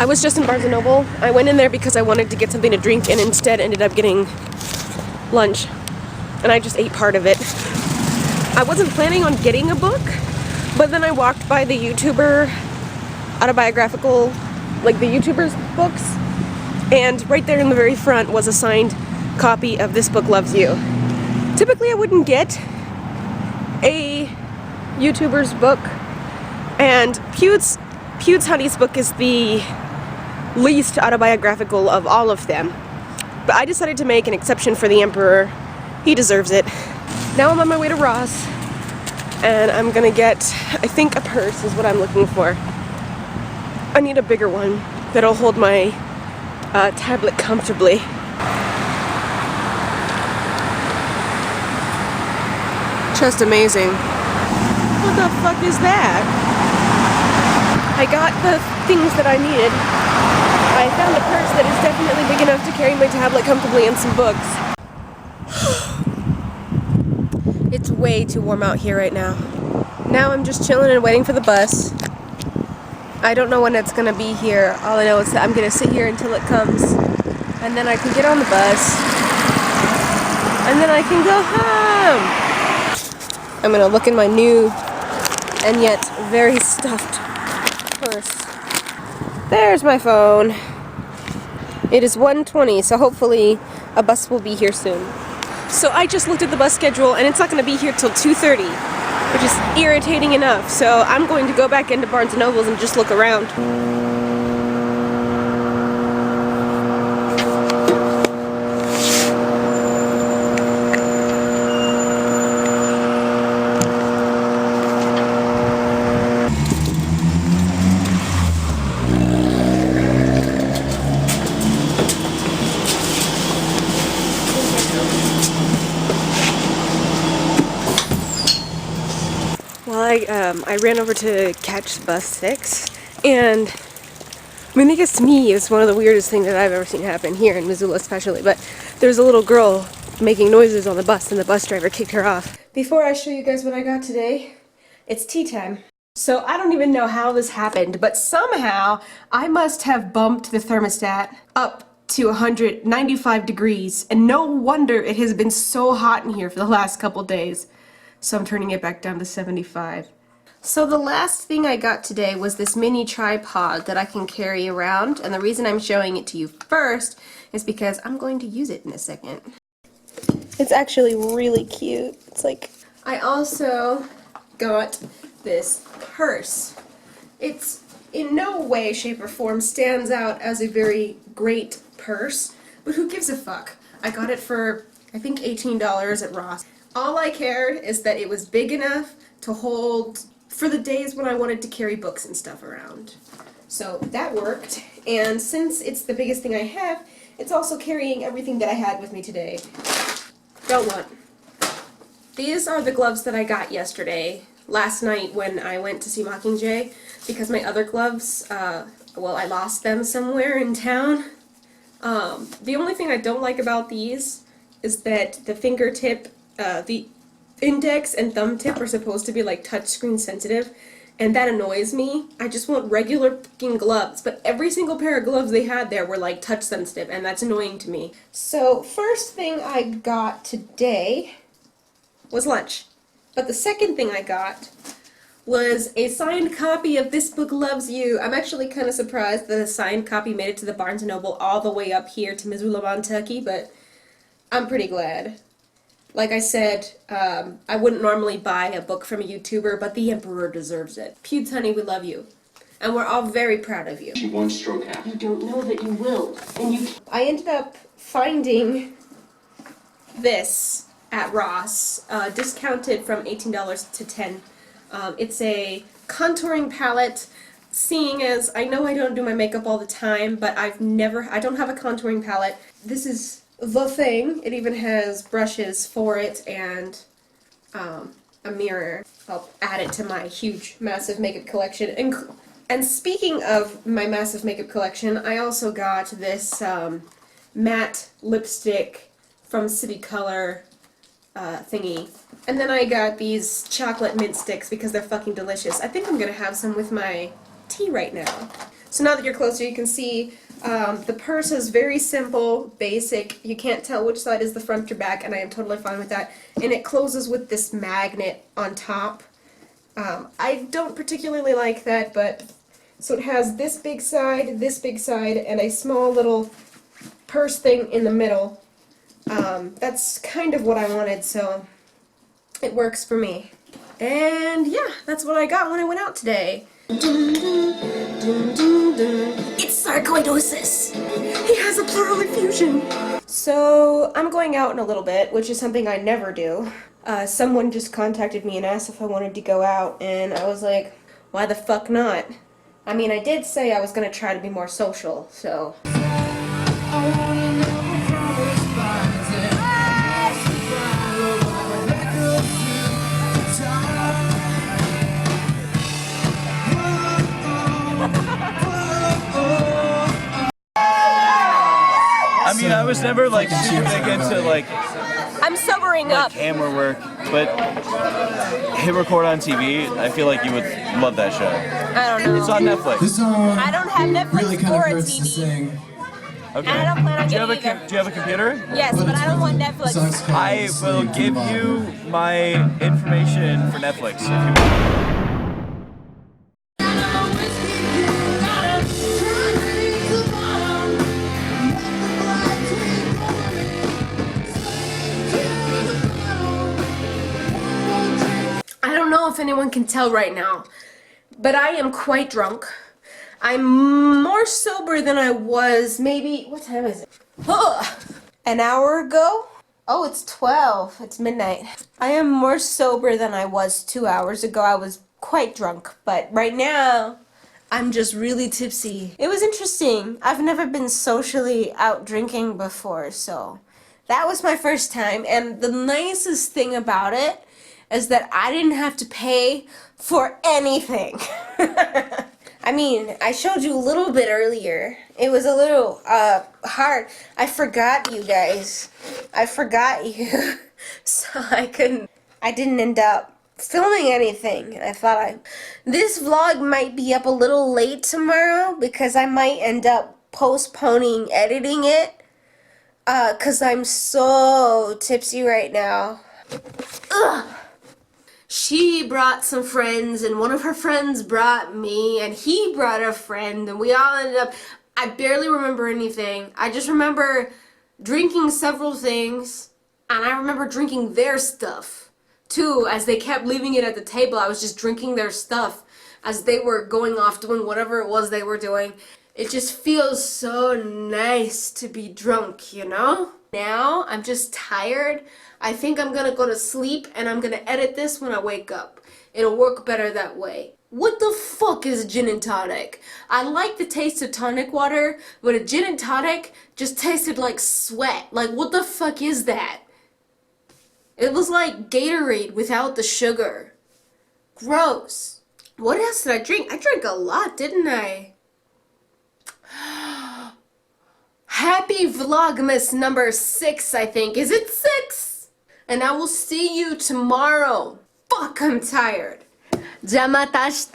I was just in Barnes & Noble. I went in there because I wanted to get something to drink and instead ended up getting lunch. And I just ate part of it. I wasn't planning on getting a book, but then I walked by the YouTuber autobiographical, like the YouTuber's books, and right there in the very front was a signed copy of This Book Loves You. Typically I wouldn't get a YouTuber's book, and Pewds Honey's book is the least autobiographical of all of them. But I decided to make an exception for the Emperor. He deserves it. Now I'm on my way to Ross, and I'm gonna get, I think a purse is what I'm looking for. I need a bigger one that'll hold my tablet comfortably. Just amazing. What the fuck is that? I got the things that I needed. I found a purse that is definitely big enough to carry my tablet comfortably and some books. It's way too warm out here right now. Now I'm just chilling and waiting for the bus. I don't know when it's gonna be here. All I know is that I'm gonna sit here until it comes, and then I can get on the bus, and then I can go home. I'm gonna look in my new and yet very stuffed purse. There's my phone. It is 1:20, so hopefully a bus will be here soon. So I just looked at the bus schedule and it's not going to be here till 2:30, which is irritating enough. So I'm going to go back into Barnes & Noble's and just look around. Well, I ran over to catch bus 6, and I mean, I guess to me it's one of the weirdest things that I've ever seen happen here in Missoula especially, but there's a little girl making noises on the bus and the bus driver kicked her off. Before I show you guys what I got today, it's tea time. So I don't even know how this happened, but somehow I must have bumped the thermostat up to 195 degrees, and no wonder it has been so hot in here for the last couple days. So I'm turning it back down to 75. So the last thing I got today was this mini tripod that I can carry around, and the reason I'm showing it to you first is because I'm going to use it in a second. It's actually really cute. It's like, I also got this purse. It's in no way, shape, or form stands out as a very great purse, but who gives a fuck? I got it for, I think, $18 at Ross. All I cared is that it was big enough to hold for the days when I wanted to carry books and stuff around. So that worked, and since it's the biggest thing I have, it's also carrying everything that I had with me today. Don't want. These are the gloves that I got yesterday, last night when I went to see Mockingjay, because my other gloves, well, I lost them somewhere in town. The only thing I don't like about these is that the fingertip, the index and thumb tip are supposed to be like touchscreen sensitive, and that annoys me. I just want regular fucking gloves, but every single pair of gloves they had there were like touch sensitive, and that's annoying to me. So first thing I got today was lunch, but the second thing I got was a signed copy of This Book Loves You. I'm actually kind of surprised that a signed copy made it to the Barnes & Noble all the way up here to Missoula, Kentucky, but I'm pretty glad. Like I said, I wouldn't normally buy a book from a YouTuber, but the Emperor deserves it. Pewds Honey, we love you. And we're all very proud of you. One stroke half. You don't know that you will. And you. I ended up finding this at Ross, discounted from $18 to $10. It's a contouring palette. Seeing as I know I don't do my makeup all the time, but I don't have a contouring palette. This is the thing. It even has brushes for it and a mirror. I'll add it to my huge, massive makeup collection. And speaking of my massive makeup collection, I also got this matte lipstick from City Color thingy. And then I got these chocolate mint sticks because they're fucking delicious. I think I'm gonna have some with my tea right now. So now that you're closer, you can see the purse is very simple, basic. You can't tell which side is the front or back, and I am totally fine with that. And it closes with this magnet on top. I don't particularly like that, but so it has this big side, and a small little purse thing in the middle. That's kind of what I wanted, so it works for me. And yeah, that's what I got when I went out today. It's sarcoidosis! He has a pleural effusion! So, I'm going out in a little bit, which is something I never do. Someone just contacted me and asked if I wanted to go out, and I was like, why the fuck not? I mean, I did say I was gonna try to be more social, so... I mean, I was never like super big into like I'm sobering up. camera work, but hit record on TV. I feel like you would love that show. I don't know. It's on Netflix. This song I don't have Netflix really kind or of a hurts to TV. sing. Okay. And I don't plan on do you getting either. do you have a computer? Yes, but I don't want Netflix. I will give you my information for Netflix if you want. I don't know if anyone can tell right now, but I am quite drunk. I'm more sober than I was maybe, what time is it? An hour ago? Oh, it's 12. It's midnight. I am more sober than I was 2 hours ago. I was quite drunk, but right now, I'm just really tipsy. It was interesting. I've never been socially out drinking before, so that was my first time, and the nicest thing about it is that I didn't have to pay for anything. I mean, I showed you a little bit earlier. It was a little hard. I forgot you guys. I forgot you. So I didn't end up filming anything. I thought this vlog might be up a little late tomorrow because I might end up postponing editing it. 'Cause I'm so tipsy right now. Ugh. She brought some friends, and one of her friends brought me, and he brought a friend, and we all ended up, I barely remember anything. I just remember drinking several things, and I remember drinking their stuff, too. As they kept leaving it at the table, I was just drinking their stuff as they were going off doing whatever it was they were doing. It just feels so nice to be drunk, you know? Now, I'm just tired. I think I'm gonna go to sleep and I'm gonna edit this when I wake up. It'll work better that way. What the fuck is gin and tonic? I like the taste of tonic water, but a gin and tonic just tasted like sweat. Like, what the fuck is that? It was like Gatorade without the sugar. Gross. What else did I drink? I drank a lot, didn't I? Happy Vlogmas number 6, I think. Is it 6? And I will see you tomorrow. Fuck, I'm tired. じゃまた明日